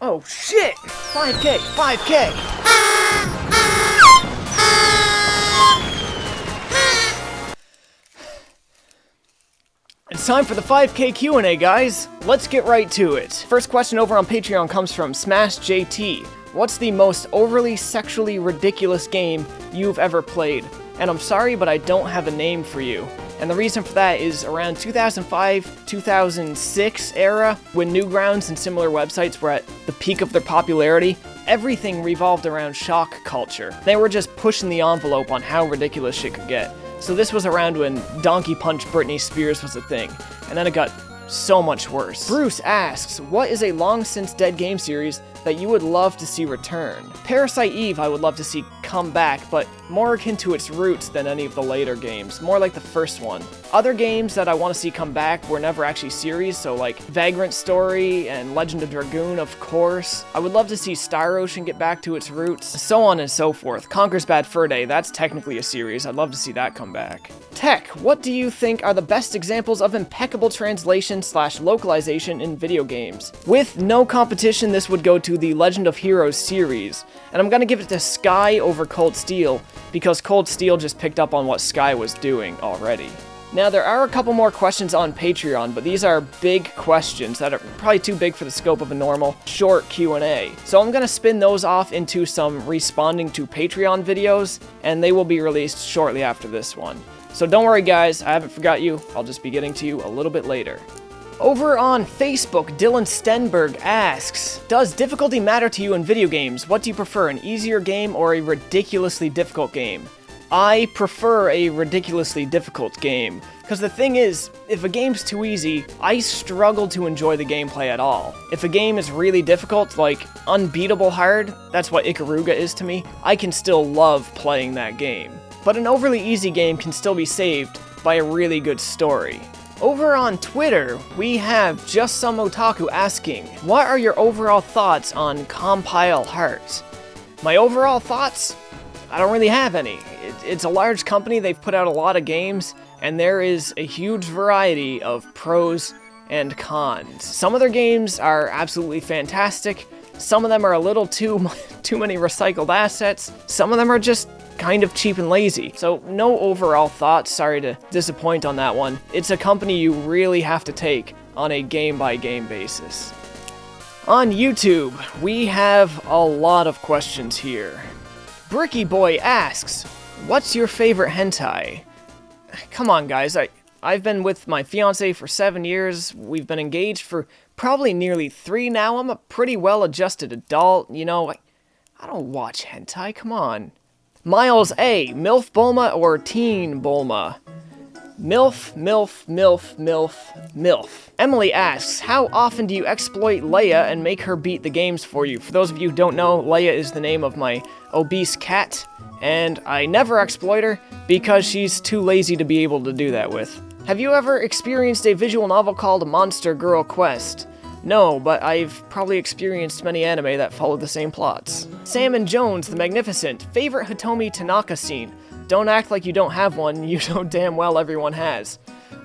Oh shit! 5K! 5K! It's time for the 5K Q&A, guys! Let's get right to it. First question over on Patreon comes from SmashJT. What's the most overly sexually ridiculous game you've ever played? And I'm sorry, but I don't have a name for you. And the reason for that is around 2005, 2006 era, when Newgrounds and similar websites were at the peak of their popularity, everything revolved around shock culture. They were just pushing the envelope on how ridiculous shit could get. So this was around when Donkey Punch Britney Spears was a thing, and then it got so much worse. Bruce asks, what is a long since dead game series that you would love to see return? Parasite Eve I would love to see come back, but more akin to its roots than any of the later games, more like the first one. Other games that I want to see come back were never actually series, so like Vagrant Story and Legend of Dragoon, of course. I would love to see Star Ocean get back to its roots, so on and so forth. Conker's Bad Fur Day, that's technically a series, I'd love to see that come back. Tech, what do you think are the best examples of impeccable translation / localization in video games? With no competition, this would go to the Legend of Heroes series, and I'm gonna give it to Sky over Cold Steel, because Cold Steel just picked up on what Sky was doing already. Now, there are a couple more questions on Patreon, but these are big questions that are probably too big for the scope of a normal, short Q&A. So I'm gonna spin those off into some responding to Patreon videos, and they will be released shortly after this one. So don't worry guys, I haven't forgot you, I'll just be getting to you a little bit later. Over on Facebook, Dylan Stenberg asks, does difficulty matter to you in video games? What do you prefer, an easier game or a ridiculously difficult game? I prefer a ridiculously difficult game, because the thing is, if a game's too easy, I struggle to enjoy the gameplay at all. If a game is really difficult, like unbeatable hard, that's what Ikaruga is to me, I can still love playing that game. But an overly easy game can still be saved by a really good story. Over on Twitter, we have Just Some Otaku asking, what are your overall thoughts on Compile Heart? My overall thoughts? I don't really have any. It's a large company, they've put out a lot of games, and there is a huge variety of pros and cons. Some of their games are absolutely fantastic, some of them are a little too many recycled assets, some of them are just kind of cheap and lazy. So no overall thoughts, sorry to disappoint on that one. It's a company you really have to take on a game-by-game basis. On YouTube, we have a lot of questions here. Bricky Boy asks, what's your favorite hentai? Come on guys, I've been with my fiance for 7 years, we've been engaged for probably nearly 3 now, I'm a pretty well-adjusted adult, you know, I don't watch hentai, come on. Miles A, MILF Bulma or Teen Bulma? MILF, MILF, MILF, MILF, MILF. Emily asks, how often do you exploit Leia and make her beat the games for you? For those of you who don't know, Leia is the name of my obese cat, and I never exploit her because she's too lazy to be able to do that with. Have you ever experienced a visual novel called Monster Girl Quest? No, but I've probably experienced many anime that follow the same plots. Salmon Jones the Magnificent, favorite Hitomi Tanaka scene? Don't act like you don't have one, you know damn well everyone has.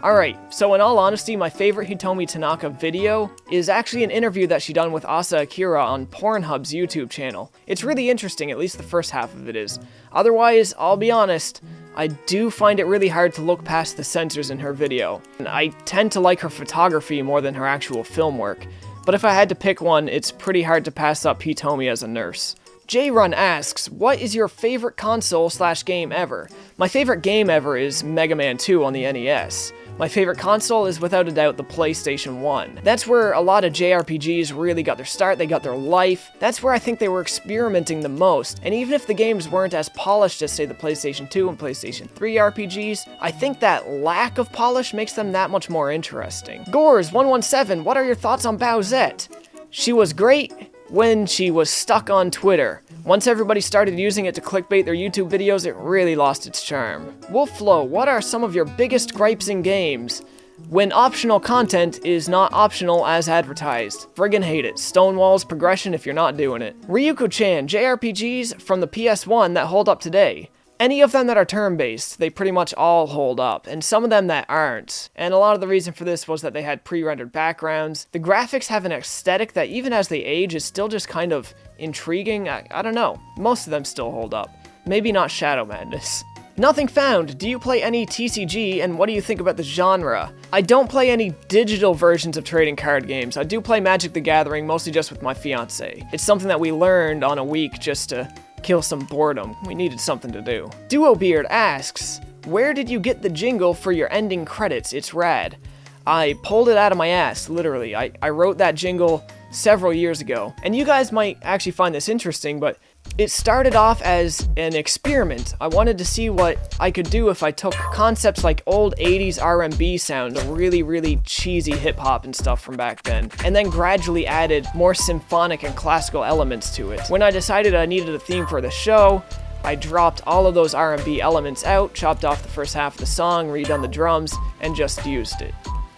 Alright, so in all honesty, my favorite Hitomi Tanaka video is actually an interview that she done with Asa Akira on Pornhub's YouTube channel. It's really interesting, at least the first half of it is. Otherwise, I'll be honest, I do find it really hard to look past the censors in her video. And I tend to like her photography more than her actual film work, but if I had to pick one, it's pretty hard to pass up Hitomi as a nurse. J-Run asks, what is your favorite console/game ever? My favorite game ever is Mega Man 2 on the NES. My favorite console is without a doubt the PlayStation 1. That's where a lot of JRPGs really got their start, they got their life. That's where I think they were experimenting the most. And even if the games weren't as polished as, say, the PlayStation 2 and PlayStation 3 RPGs, I think that lack of polish makes them that much more interesting. Gores117, what are your thoughts on Bowsette? She was great, when she was stuck on Twitter. Once everybody started using it to clickbait their YouTube videos, it really lost its charm. Wolfflo, what are some of your biggest gripes in games? When optional content is not optional as advertised. Friggin' hate it. Stonewalls progression if you're not doing it. Ryuko-chan, JRPGs from the PS1 that hold up today. Any of them that are turn-based, they pretty much all hold up, and some of them that aren't. And a lot of the reason for this was that they had pre-rendered backgrounds. The graphics have an aesthetic that even as they age is still just kind of intriguing. I don't know. Most of them still hold up. Maybe not Shadow Madness. Nothing Found, do you play any TCG and what do you think about the genre? I don't play any digital versions of trading card games. I do play Magic the Gathering, mostly just with my fiance. It's something that we learned on a week just to kill some boredom. We needed something to do. Duobeard asks, where did you get the jingle for your ending credits? It's rad. I pulled it out of my ass, literally. I wrote that jingle several years ago. And you guys might actually find this interesting, but it started off as an experiment. I wanted to see what I could do if I took concepts like old 80s R&B sound, really, really cheesy hip-hop and stuff from back then, and then gradually added more symphonic and classical elements to it. When I decided I needed a theme for the show, I dropped all of those R&B elements out, chopped off the first half of the song, redone the drums, and just used it.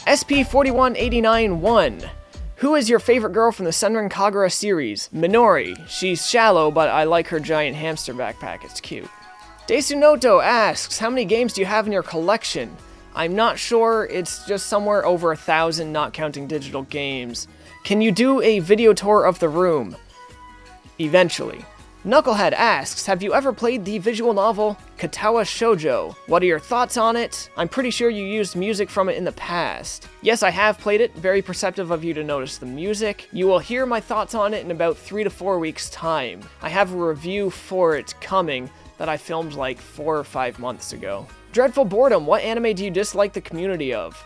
SP41891. Who is your favorite girl from the Senran Kagura series? Minori. She's shallow, but I like her giant hamster backpack. It's cute. Desunoto asks, how many games do you have in your collection? I'm not sure. It's just somewhere over 1,000, not counting digital games. Can you do a video tour of the room? Eventually. Knucklehead asks, have you ever played the visual novel Katawa Shoujo? What are your thoughts on it? I'm pretty sure you used music from it in the past. Yes, I have played it. Very perceptive of you to notice the music. You will hear my thoughts on it in about 3 to 4 weeks' time. I have a review for it coming that I filmed like 4 or 5 months ago. Dreadful Boredom, what anime do you dislike the community of?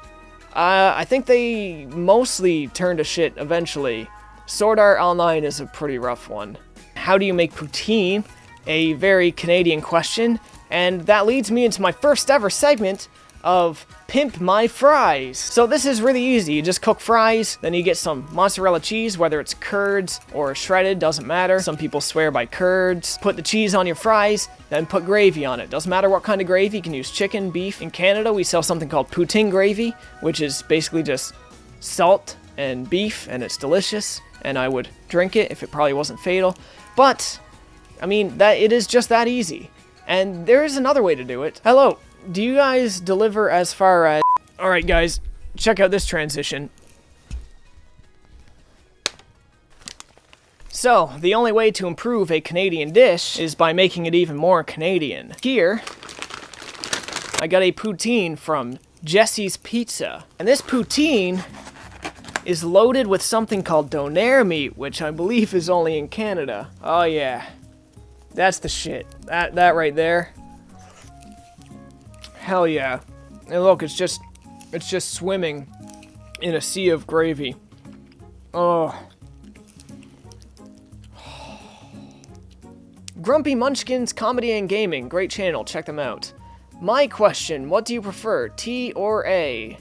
I think they mostly turn to shit eventually. Sword Art Online is a pretty rough one. How do you make poutine? A very Canadian question, and that leads me into my first ever segment of Pimp My Fries. So this is really easy. You just cook fries, then you get some mozzarella cheese, whether it's curds or shredded, doesn't matter. Some people swear by curds. Put the cheese on your fries, then put gravy on it. Doesn't matter what kind of gravy. You can use chicken, beef. In Canada, we sell something called poutine gravy, which is basically just salt and beef, and it's delicious. And I would drink it if it probably wasn't fatal. But, I mean, it is just that easy. And there is another way to do it. Hello, do you guys deliver as far as... Alright guys, check out this transition. So, the only way to improve a Canadian dish is by making it even more Canadian. Here, I got a poutine from Jesse's Pizza. And this poutine is loaded with something called donair meat, which I believe is only in Canada. Oh yeah, that's the shit. That right there. Hell yeah. And look, it's just swimming in a sea of gravy. Oh. Grumpy Munchkins Comedy and Gaming, great channel, check them out. My question, what do you prefer, T or A?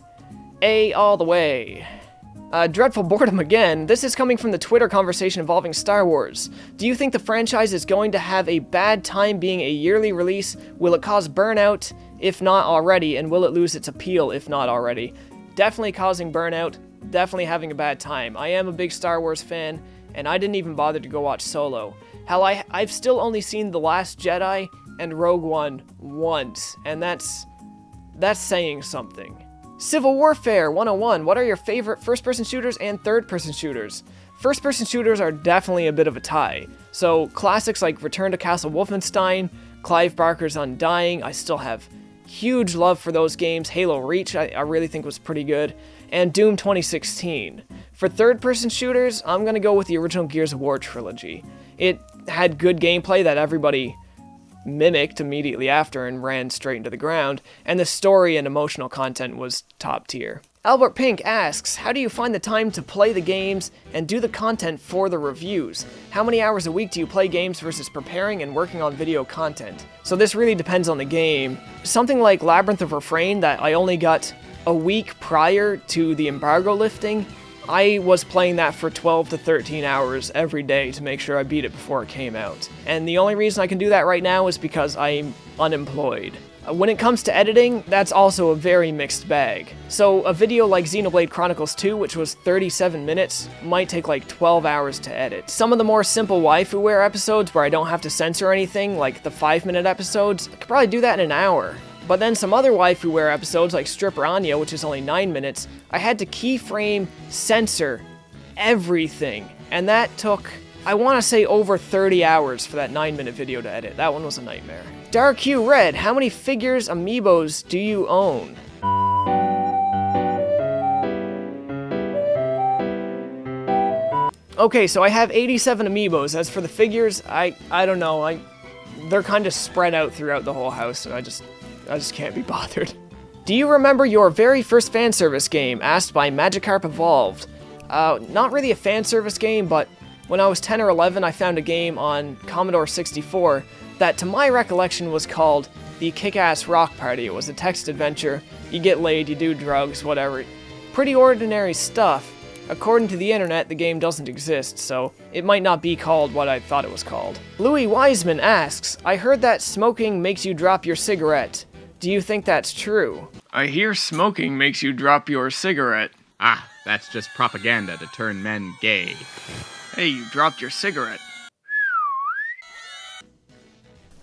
A all the way. Dreadful Boredom again. This is coming from the Twitter conversation involving Star Wars. Do you think the franchise is going to have a bad time being a yearly release? Will it cause burnout, if not already? And will it lose its appeal, if not already? Definitely causing burnout. Definitely having a bad time. I am a big Star Wars fan, and I didn't even bother to go watch Solo. Hell, I've still only seen The Last Jedi and Rogue One once, and that's saying something. Civil Warfare 101, what are your favorite first-person shooters and third-person shooters? First-person shooters are definitely a bit of a tie. So classics like Return to Castle Wolfenstein, Clive Barker's Undying, I still have huge love for those games. Halo Reach I really think was pretty good, and Doom 2016. For third-person shooters, I'm gonna go with the original Gears of War trilogy. It had good gameplay that everybody mimicked immediately after and ran straight into the ground, and the story and emotional content was top tier. Albert Pink asks, how do you find the time to play the games and do the content for the reviews? How many hours a week do you play games versus preparing and working on video content? So this really depends on the game. Something like Labyrinth of Refrain that I only got a week prior to the embargo lifting, I was playing that for 12 to 13 hours every day to make sure I beat it before it came out. And the only reason I can do that right now is because I'm unemployed. When it comes to editing, that's also a very mixed bag. So a video like Xenoblade Chronicles 2, which was 37 minutes, might take like 12 hours to edit. Some of the more simple waifu-ware episodes where I don't have to censor anything, like the 5-minute episodes, I could probably do that in an hour. But then some other waifu-ware episodes like Stripper Anya, which is only 9 minutes, I had to keyframe, censor everything. And that took, I want to say, over 30 hours for that 9-minute video to edit. That one was a nightmare. Dark Hue Red, how many figures amiibos do you own? Okay, so I have 87 amiibos. As for the figures, I don't know. They're kind of spread out throughout the whole house, and I just can't be bothered. Do you remember your very first fan service game? Asked by Magikarp Evolved. Not really a fan service game, but when I was 10 or 11, I found a game on Commodore 64 that, to my recollection, was called The Kick-Ass Rock Party. It was a text adventure. You get laid, you do drugs, whatever. Pretty ordinary stuff. According to the internet, the game doesn't exist, so it might not be called what I thought it was called. Louis Wiseman asks, I heard that smoking makes you drop your cigarette. Do you think that's true? I hear smoking makes you drop your cigarette. Ah, that's just propaganda to turn men gay. Hey, you dropped your cigarette.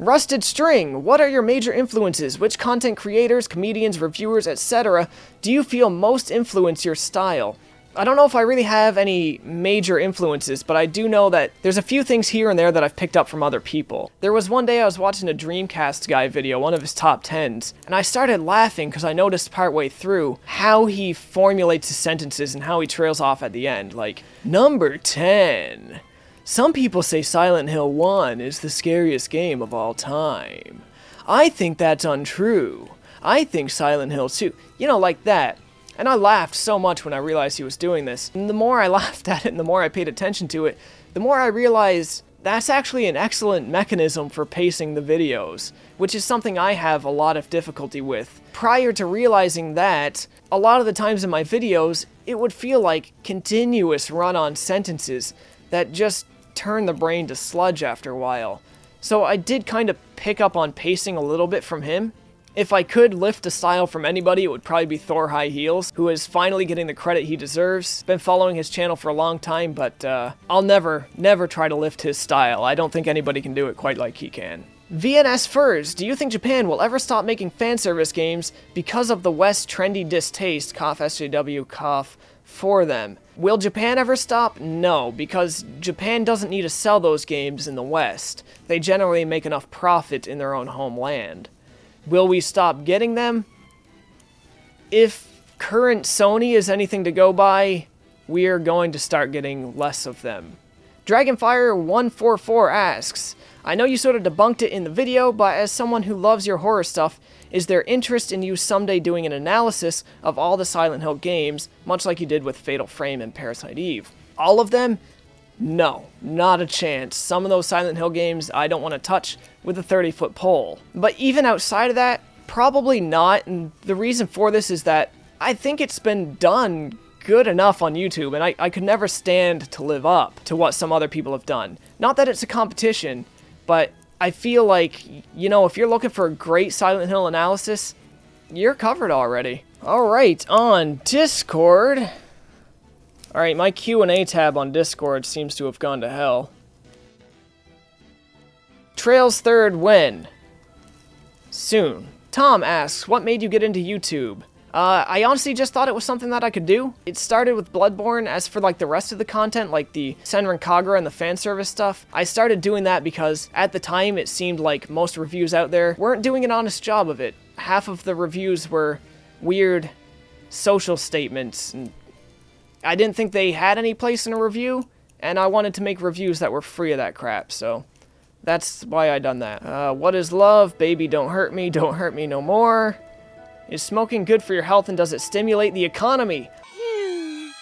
Rusted String, what are your major influences? Which content creators, comedians, reviewers, etc. do you feel most influence your style? I don't know if I really have any major influences, but I do know that there's a few things here and there that I've picked up from other people. There was one day I was watching a Dreamcast guy video, one of his top 10s, and I started laughing because I noticed partway through how he formulates his sentences and how he trails off at the end. Like, number 10. Some people say Silent Hill 1 is the scariest game of all time. I think that's untrue. I think Silent Hill 2, like that. And I laughed so much when I realized he was doing this. And the more I laughed at it and the more I paid attention to it, the more I realized that's actually an excellent mechanism for pacing the videos, which is something I have a lot of difficulty with. Prior to realizing that, a lot of the times in my videos, it would feel like continuous run-on sentences that just turn the brain to sludge after a while. So I did kind of pick up on pacing a little bit from him. If I could lift a style from anybody, it would probably be Thor High Heels, who is finally getting the credit he deserves. Been following his channel for a long time, but I'll never try to lift his style. I don't think anybody can do it quite like he can. VNS Furs, do you think Japan will ever stop making fanservice games because of the West's trendy distaste, cough SJW, cough, for them? Will Japan ever stop? No, because Japan doesn't need to sell those games in the West. They generally make enough profit in their own homeland. Will we stop getting them? If current Sony is anything to go by, we are going to start getting less of them. Dragonfire144 asks, I know you sort of debunked it in the video, but as someone who loves your horror stuff, is there interest in you someday doing an analysis of all the Silent Hill games, much like you did with Fatal Frame and Parasite Eve? All of them? No, not a chance. Some of those Silent Hill games I don't want to touch with a 30-foot pole. But even outside of that, probably not, and the reason for this is that I think it's been done good enough on YouTube, and I could never stand to live up to what some other people have done. Not that it's a competition, but I feel like, if you're looking for a great Silent Hill analysis, you're covered already. Alright, on Discord. Alright, my Q&A tab on Discord seems to have gone to hell. Trails third when? Soon. Tom asks, what made you get into YouTube? I honestly just thought it was something that I could do. It started with Bloodborne. As for the rest of the content, like the Senran Kagura and the fan service stuff, I started doing that because at the time it seemed like most reviews out there weren't doing an honest job of it. Half of the reviews were weird social statements, and I didn't think they had any place in a review, and I wanted to make reviews that were free of that crap, so that's why I done that. What is love? Baby, don't hurt me no more. Is smoking good for your health, and does it stimulate the economy?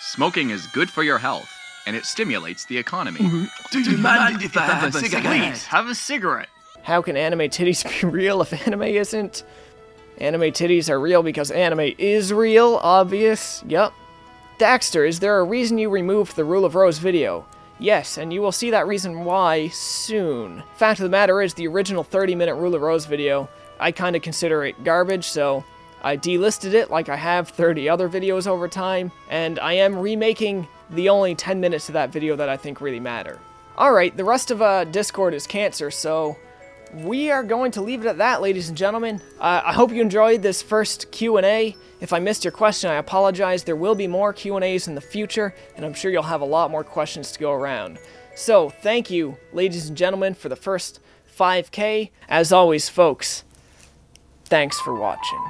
Smoking is good for your health, and it stimulates the economy. Do you mind if I have a cigarette? Please, have a cigarette. How can anime titties be real if anime isn't? Anime titties are real because anime is real, obvious. Yup. Daxter, is there a reason you removed the Rule of Rose video? Yes, and you will see that reason why soon. Fact of the matter is, the original 30-minute Rule of Rose video, I kind of consider it garbage, so I delisted it like I have 30 other videos over time, and I am remaking the only 10 minutes of that video that I think really matter. Alright, the rest of Discord is cancer, so we are going to leave it at that, ladies and gentlemen. I hope you enjoyed this first Q&A. If I missed your question, I apologize. There will be more Q&As in the future, and I'm sure you'll have a lot more questions to go around. So, thank you, ladies and gentlemen, for the first 5K. As always, folks, thanks for watching.